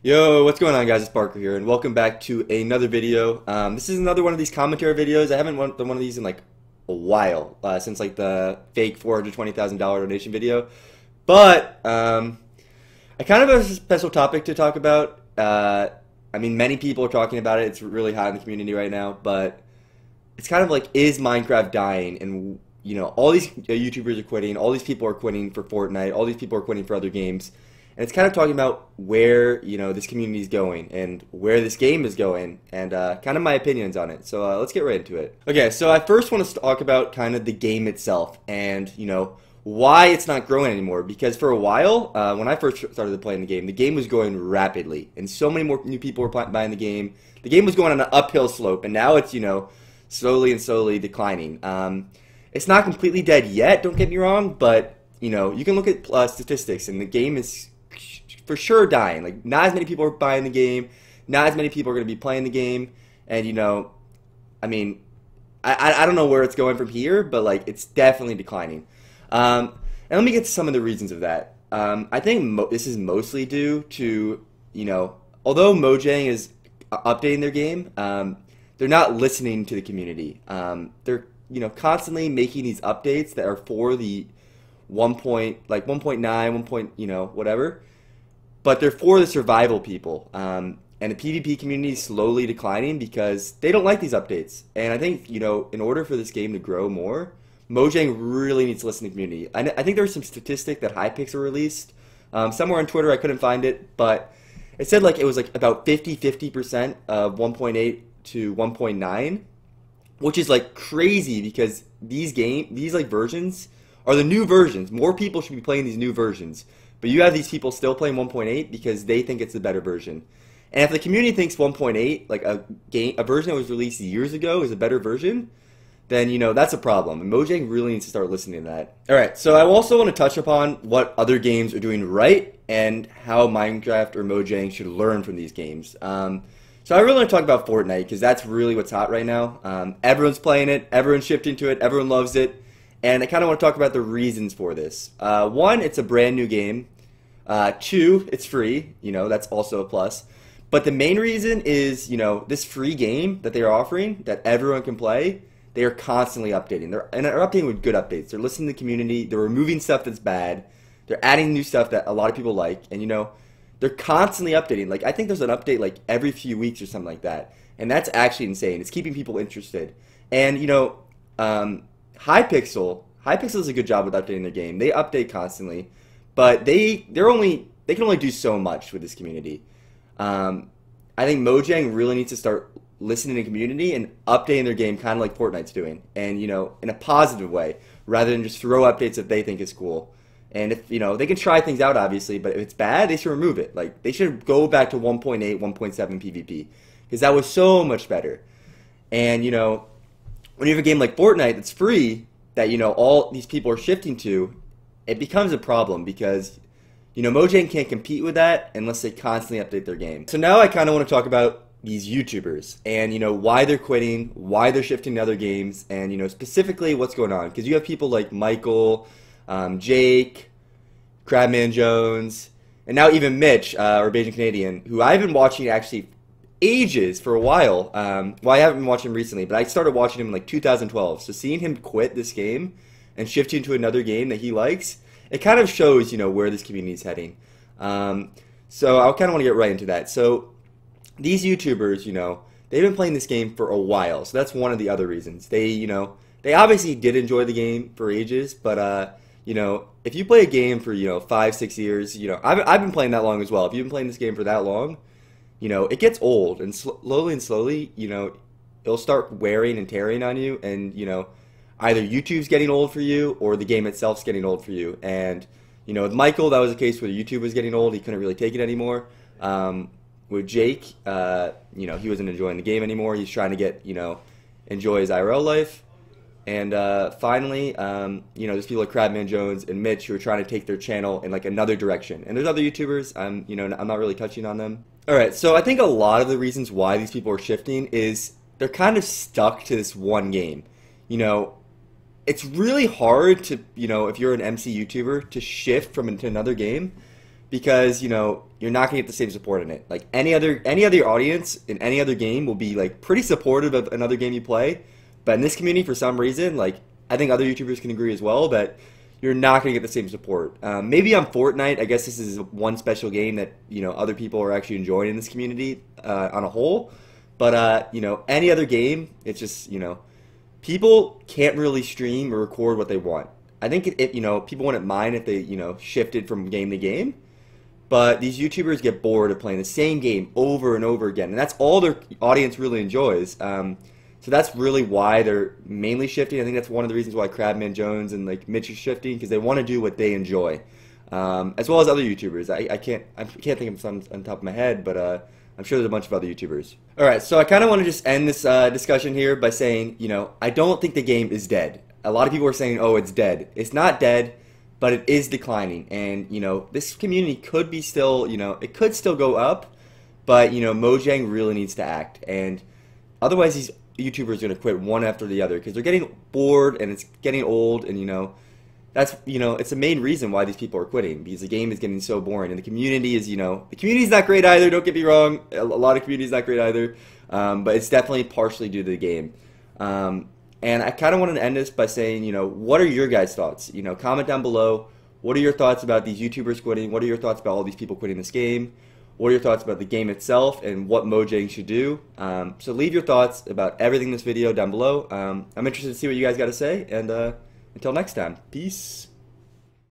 Yo, what's going on, guys? It's Parker here, and welcome back to another video. This is another one of these commentary videos. I haven't done one of these in like a while, since like the fake $420,000 donation video. But I kind of have a special topic to talk about. I mean, many people are talking about it. It's really hot in the community right now, but it's kind of like, is Minecraft dying? And all these YouTubers are quitting. All these people are quitting for Fortnite. All these people are quitting for other games. And it's kind of talking about where, this community is going and where this game is going and kind of my opinions on it. So let's get right into it. Okay, so I first want to talk about kind of the game itself and, why it's not growing anymore. Because for a while, when I first started playing the game was going rapidly. And so many more new people were buying the game. The game was going on an uphill slope. And now it's, slowly and slowly declining. It's not completely dead yet, don't get me wrong. But, you can look at statistics and the game is for sure dying. Like, not as many people are buying the game, not as many people are going to be playing the game, and I mean, I don't know where it's going from here, but like, it's definitely declining. And let me get to some of the reasons of that. I think this is mostly due to, although Mojang is updating their game, they're not listening to the community. They're constantly making these updates that are for the 1.9, 1. Whatever. But they're for the survival people, and the PvP community is slowly declining because they don't like these updates. And I think, in order for this game to grow more, Mojang really needs to listen to the community. I think there was some statistic that Hypixel released somewhere on Twitter. I couldn't find it, but it said like it was like about 50% of 1.8 to 1.9, which is like crazy because these versions are the new versions. More people should be playing these new versions. But you have these people still playing 1.8 because they think it's the better version. And if the community thinks 1.8, like a version that was released years ago, is a better version, then that's a problem. And Mojang really needs to start listening to that. All right, so I also want to touch upon what other games are doing right and how Minecraft or Mojang should learn from these games. So I really want to talk about Fortnite because that's really what's hot right now. Everyone's playing it, everyone's shifting to it, everyone loves it. And I kind of want to talk about the reasons for this. One, it's a brand new game. Two, it's free. That's also a plus. But the main reason is, this free game that they are offering that everyone can play, they are constantly updating. They're updating with good updates. They're listening to the community. They're removing stuff that's bad. They're adding new stuff that a lot of people like. And, they're constantly updating. Like, I think there's an update like every few weeks or something like that. And that's actually insane. It's keeping people interested. And, Hypixel does a good job with updating their game. They update constantly, but they can only do so much with this community. I think Mojang really needs to start listening to the community and updating their game kind of like Fortnite's doing, and in a positive way rather than just throw updates that they think is cool. And if they can try things out obviously, but if it's bad, they should remove it. Like, they should go back to 1.8, 1.7 PvP because that was so much better. And when you have a game like Fortnite that's free, that all these people are shifting to, it becomes a problem because Mojang can't compete with that unless they constantly update their game. So now I kind of want to talk about these YouTubers and why they're quitting, why they're shifting to other games, and specifically what's going on, because you have people like Michael, Jake, Crabman Jones, and now even Mitch, or Beijing Canadian, who I've been watching actually ages for a while. Well, I haven't been watching him recently, but I started watching him in like 2012. So seeing him quit this game and shifting to another game that he likes, it kind of shows where this community is heading. So I kind of want to get right into that. So these YouTubers, they've been playing this game for a while. So that's one of the other reasons. They obviously did enjoy the game for ages, but if you play a game for 5-6 years, I've been playing that long as well. If you've been playing this game for that long, it gets old, and slowly, it'll start wearing and tearing on you, and, either YouTube's getting old for you, or the game itself's getting old for you. And, with Michael, that was a case where YouTube was getting old, he couldn't really take it anymore. With Jake, he wasn't enjoying the game anymore, he's trying to get, enjoy his IRL life. And finally, there's people like Crabman Jones and Mitch who are trying to take their channel in like another direction. And there's other YouTubers, I'm not really touching on them. Alright, so I think a lot of the reasons why these people are shifting is they're kind of stuck to this one game. It's really hard to, if you're an MC YouTuber, to shift from into another game because you're not gonna get the same support in it. Like any other audience in any other game will be like pretty supportive of another game you play, but in this community for some reason, like I think other YouTubers can agree as well that you're not gonna get the same support. Maybe on Fortnite, I guess this is one special game that other people are actually enjoying in this community on a whole, but any other game, it's just people can't really stream or record what they want. I think people wouldn't mind if they shifted from game to game. But these YouTubers get bored of playing the same game over and over again, and that's all their audience really enjoys. So that's really why they're mainly shifting. I think that's one of the reasons why Crabman Jones and like Mitch are shifting, because they want to do what they enjoy, as well as other YouTubers. I can't think of some on top of my head, but I'm sure there's a bunch of other YouTubers. All right, so I kind of want to just end this discussion here by saying, I don't think the game is dead. A lot of people are saying, oh, it's dead. It's not dead, but it is declining, and this community could be still, it could still go up, but Mojang really needs to act, and otherwise these YouTubers are going to quit one after the other because they're getting bored and it's getting old, and that's it's the main reason why these people are quitting, because the game is getting so boring, and the community is the community's not great either. Don't get me wrong, a lot of community's not great either, but it's definitely partially due to the game. And I kind of wanted to end this by saying, what are your guys' thoughts? Comment down below. What are your thoughts about these YouTubers quitting? What are your thoughts about all these people quitting this game? What are your thoughts about the game itself and what Mojang should do? So leave your thoughts about everything in this video down below. I'm interested to see what you guys got to say, and until next time, peace.